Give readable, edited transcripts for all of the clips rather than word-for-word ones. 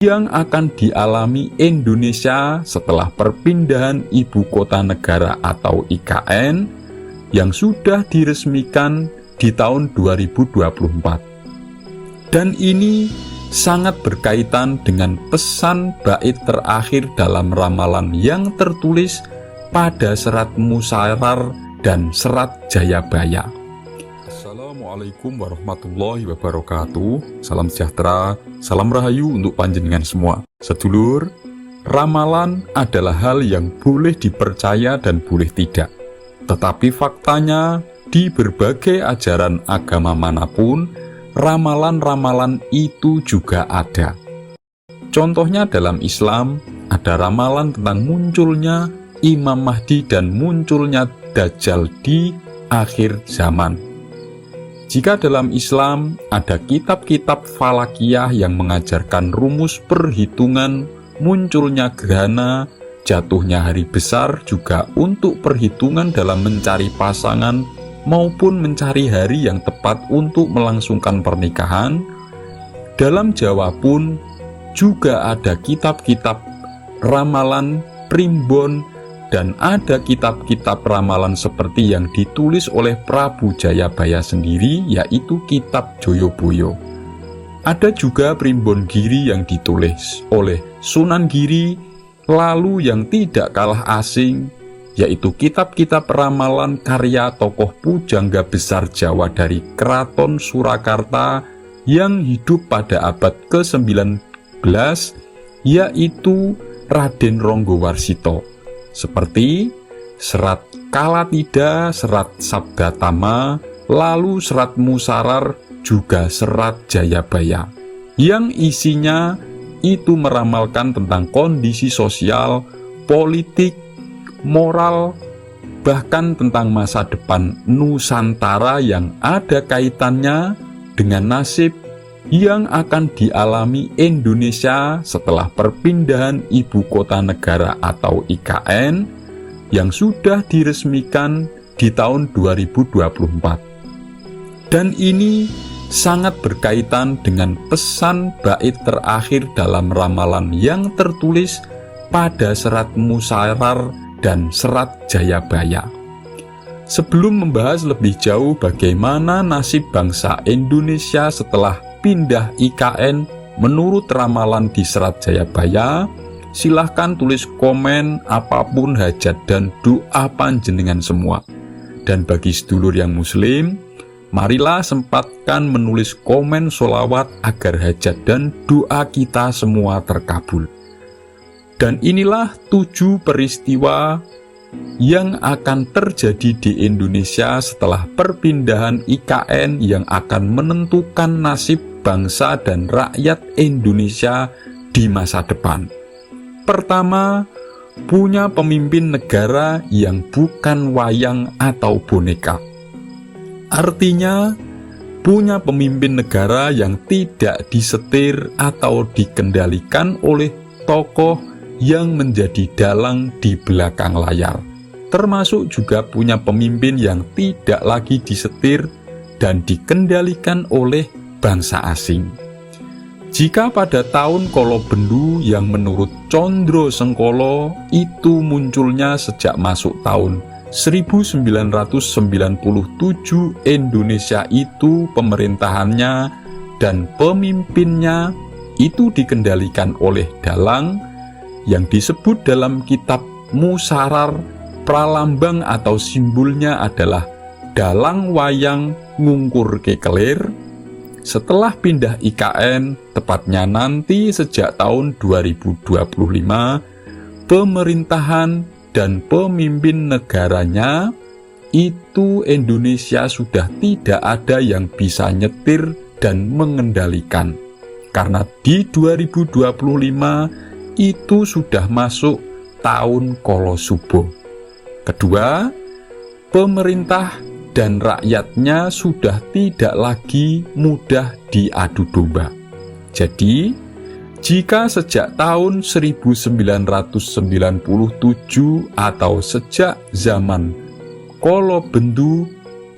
yang akan dialami Indonesia setelah perpindahan ibu kota negara atau IKN yang sudah diresmikan di tahun 2024. Dan ini sangat berkaitan dengan pesan bait terakhir dalam ramalan yang tertulis pada serat Musyarar dan serat Jayabaya. Assalamualaikum warahmatullahi wabarakatuh. Salam sejahtera, salam rahayu untuk panjenengan semua. Sedulur, ramalan adalah hal yang boleh dipercaya dan boleh tidak. Tetapi faktanya, di berbagai ajaran agama manapun, ramalan-ramalan itu juga ada. Contohnya dalam Islam, ada ramalan tentang munculnya Imam Mahdi dan munculnya Dajjal di akhir zaman. Jika dalam Islam ada kitab-kitab falakiyah yang mengajarkan rumus perhitungan munculnya gerhana, jatuhnya hari besar juga untuk perhitungan dalam mencari pasangan maupun mencari hari yang tepat untuk melangsungkan pernikahan. Dalam Jawa pun juga ada kitab-kitab ramalan primbon dan ada kitab-kitab ramalan seperti yang ditulis oleh Prabu Jayabaya sendiri, yaitu kitab Joyoboyo. Ada juga primbon giri yang ditulis oleh Sunan Giri, lalu yang tidak kalah asing, yaitu kitab-kitab ramalan karya tokoh pujangga besar Jawa dari Keraton Surakarta yang hidup pada abad ke-19, yaitu Raden Ronggowarsito, seperti serat Kalatida, serat Sabdatama, lalu serat Musyarar, juga serat Jayabaya, yang isinya itu meramalkan tentang kondisi sosial, politik, moral, bahkan tentang masa depan Nusantara yang ada kaitannya dengan nasib yang akan dialami Indonesia setelah perpindahan ibu kota negara atau IKN yang sudah diresmikan di tahun 2024. Dan ini sangat berkaitan dengan pesan bait terakhir dalam ramalan yang tertulis pada serat Musyarar dan serat Jayabaya. Sebelum membahas lebih jauh bagaimana nasib bangsa Indonesia setelah pindah IKN menurut ramalan di serat Jayabaya, silahkan tulis komen apapun hajat dan doa panjenengan semua. Dan bagi sedulur yang muslim, marilah sempatkan menulis komen sholawat agar hajat dan doa kita semua terkabul. Dan inilah 7 peristiwa yang akan terjadi di Indonesia setelah perpindahan IKN yang akan menentukan nasib bangsa dan rakyat Indonesia di masa depan. Pertama, punya pemimpin negara yang bukan wayang atau boneka. Artinya, punya pemimpin negara yang tidak disetir atau dikendalikan oleh tokoh yang menjadi dalang di belakang layar. Termasuk juga punya pemimpin yang tidak lagi disetir dan dikendalikan oleh bangsa asing. Jika pada tahun Kolobendu yang menurut Condro Sengkolo itu munculnya sejak masuk tahun 1997, Indonesia itu pemerintahannya dan pemimpinnya itu dikendalikan oleh dalang yang disebut dalam kitab Musyarar, pralambang atau simbolnya adalah dalang wayang ngungkur kekelir. Setelah pindah IKN, tepatnya nanti sejak tahun 2025, pemerintahan dan pemimpin negaranya itu Indonesia sudah tidak ada yang bisa nyetir dan mengendalikan. Karena di 2025 itu sudah masuk tahun Kolosubo. Kedua, pemerintah dan rakyatnya sudah tidak lagi mudah diadu domba. Jadi, jika sejak tahun 1997 atau sejak zaman Kolobendu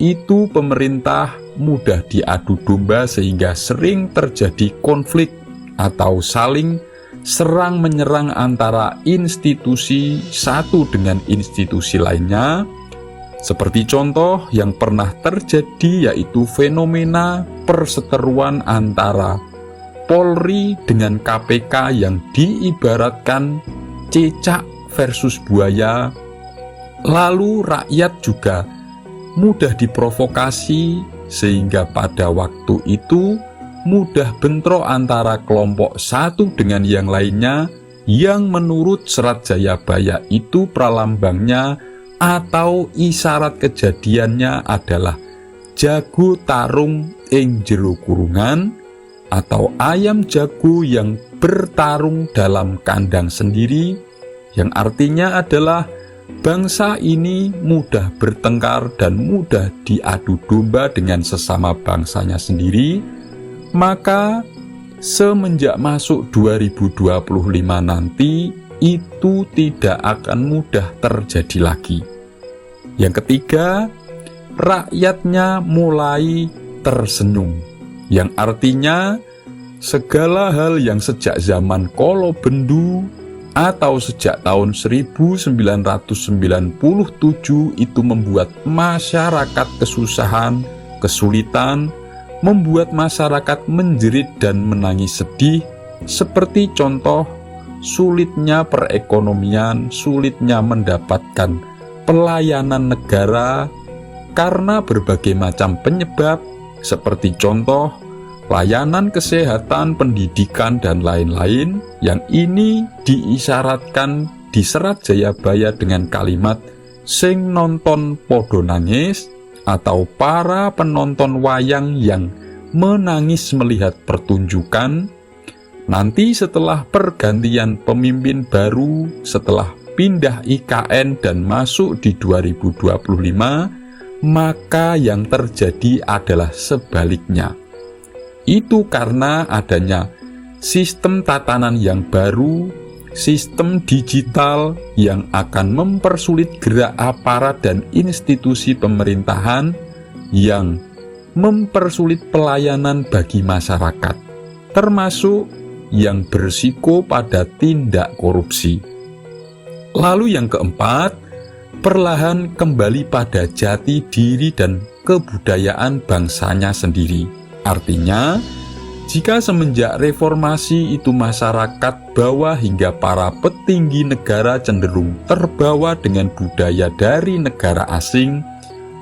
itu pemerintah mudah diadu domba sehingga sering terjadi konflik atau saling serang menyerang antara institusi satu dengan institusi lainnya, seperti contoh yang pernah terjadi yaitu fenomena perseteruan antara Polri dengan KPK yang diibaratkan cicak versus buaya. Lalu rakyat juga mudah diprovokasi sehingga pada waktu itu mudah bentrok antara kelompok satu dengan yang lainnya, yang menurut Serat Jayabaya itu pralambangnya atau isyarat kejadiannya adalah jago tarung ing jero kurungan, atau ayam jago yang bertarung dalam kandang sendiri, yang artinya adalah bangsa ini mudah bertengkar dan mudah diadu domba dengan sesama bangsanya sendiri. Maka semenjak masuk 2025 nanti itu tidak akan mudah terjadi lagi. Yang ketiga, rakyatnya mulai tersenyum, yang artinya segala hal yang sejak zaman Kolo Bendu atau sejak tahun 1997 itu membuat masyarakat kesusahan, kesulitan, membuat masyarakat menjerit dan menangis sedih, seperti contoh sulitnya perekonomian, sulitnya mendapatkan pelayanan negara karena berbagai macam penyebab, seperti contoh layanan kesehatan, pendidikan, dan lain-lain, yang ini diisyaratkan di Serat Jayabaya dengan kalimat sing nonton podo nangis, atau para penonton wayang yang menangis melihat pertunjukan. Nanti setelah pergantian pemimpin baru, setelah pindah IKN dan masuk di 2025, maka yang terjadi adalah sebaliknya. Itu karena adanya sistem tatanan yang baru, sistem digital yang akan mempersulit gerak aparat dan institusi pemerintahan, yang mempersulit pelayanan bagi masyarakat, termasuk yang berisiko pada tindak korupsi. Lalu yang keempat, perlahan kembali pada jati diri dan kebudayaan bangsanya sendiri. Artinya, jika semenjak reformasi itu masyarakat bawah hingga para petinggi negara cenderung terbawa dengan budaya dari negara asing,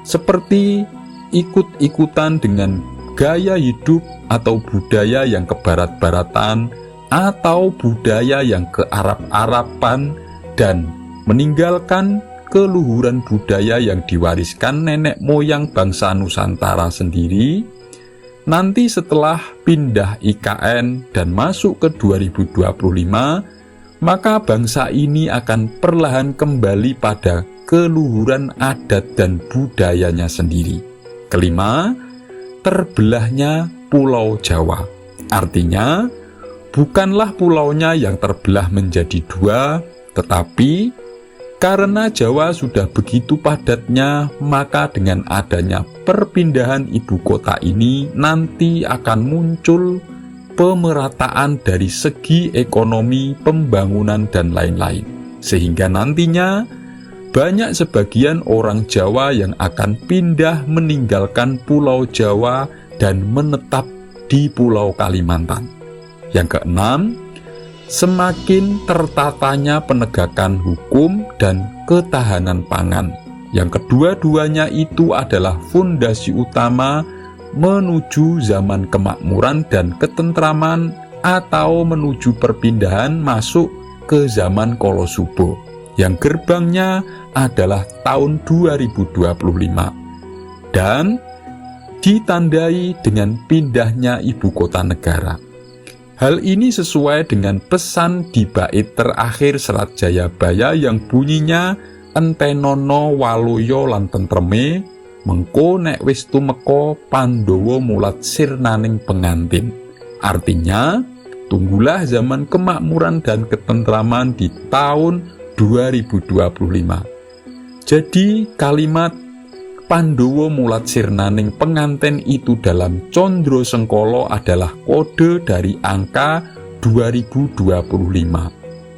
seperti ikut-ikutan dengan gaya hidup atau budaya yang kebarat-baratan atau budaya yang kearab-araban, dan meninggalkan keluhuran budaya yang diwariskan nenek moyang bangsa Nusantara sendiri. Nanti setelah pindah IKN dan masuk ke 2025, maka bangsa ini akan perlahan kembali pada keluhuran adat dan budayanya sendiri. Kelima, terbelahnya Pulau Jawa. Artinya, bukanlah pulaunya yang terbelah menjadi dua, tetapi karena Jawa sudah begitu padatnya, maka dengan adanya perpindahan ibu kota ini nanti akan muncul pemerataan dari segi ekonomi, pembangunan, dan lain-lain. Sehingga nantinya banyak sebagian orang Jawa yang akan pindah meninggalkan Pulau Jawa dan menetap di Pulau Kalimantan. Yang keenam, semakin tertatanya penegakan hukum dan ketahanan pangan, yang kedua-duanya itu adalah fondasi utama menuju zaman kemakmuran dan ketentraman, atau menuju perpindahan masuk ke zaman Kolosubo, yang gerbangnya adalah tahun 2025 dan ditandai dengan pindahnya ibu kota negara. Hal ini sesuai dengan pesan di bait terakhir Serat Jayabaya yang bunyinya entenono waluyo lan tentreme, mengko nek wis tumeka Pandhawa mulat sirnaning pengantin. Artinya, tunggulah zaman kemakmuran dan ketentraman di tahun 2025. Jadi kalimat Pandhawa mulat sirnaning penganten itu dalam Condro Sengkolo adalah kode dari angka 2025.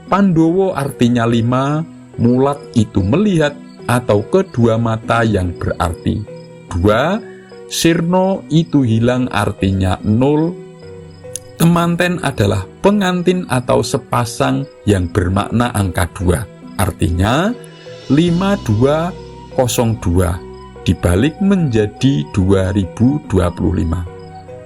Pandowo artinya 5, mulat itu melihat atau kedua mata yang berarti 2, sirno itu hilang artinya 0, temanten adalah pengantin atau sepasang yang bermakna angka 2, artinya 5202 dibalik menjadi 2025.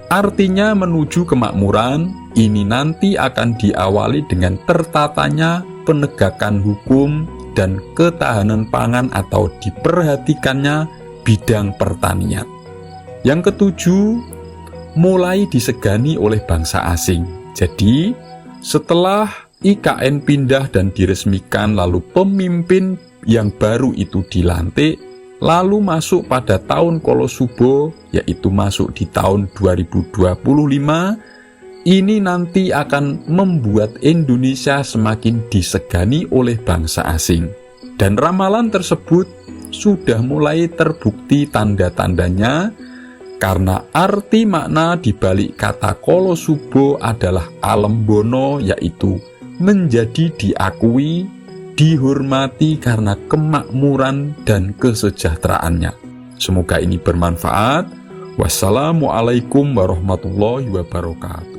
Artinya menuju kemakmuran, ini nanti akan diawali dengan tertatanya penegakan hukum dan ketahanan pangan atau diperhatikannya bidang pertanian. Yang ketujuh, mulai disegani oleh bangsa asing. Jadi, setelah IKN pindah dan diresmikan, lalu pemimpin yang baru itu dilantik, lalu masuk pada tahun Kolosubo, yaitu masuk di tahun 2025, ini nanti akan membuat Indonesia semakin disegani oleh bangsa asing. Dan ramalan tersebut sudah mulai terbukti tanda-tandanya, karena arti makna di balik kata Kolosubo adalah alembono, yaitu menjadi diakui, dihormati karena kemakmuran dan kesejahteraannya. Semoga ini bermanfaat. Wassalamualaikum warahmatullahi wabarakatuh.